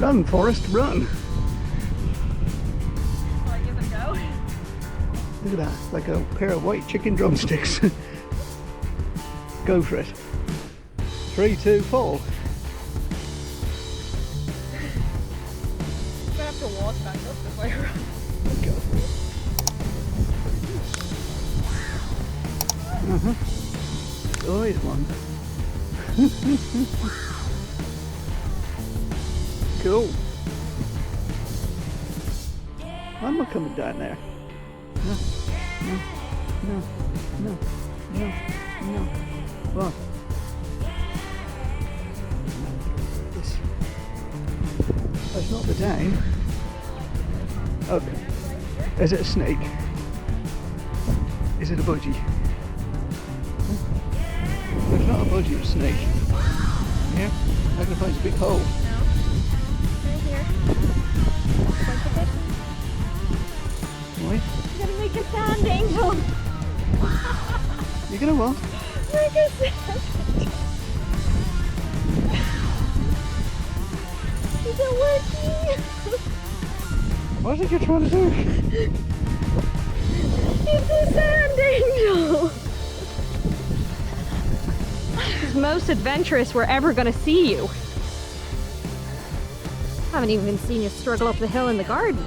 Run, Forrest, run! Shall I give it a go? Look at that, it's like a pair of white chicken drumsticks. Go for it. 3, 2, fall. I'm gonna have to walk back up this way around. Go. Always one. Cool. I'm not coming down there. No, no, no, no, no, no. What? This. That's not the down. Okay. Is it a snake? Is it a budgie? It's not a budgie, it's a snake. Yeah? I can find a big hole. No. Right here. Bunch of it. Why? I'm gonna make a sand angel. You're gonna what? Make a sand. Is it working? What is it you're trying to do? It's a sand angel. It's most adventurous we're ever gonna see you. Haven't even seen you struggle up the hill in the garden.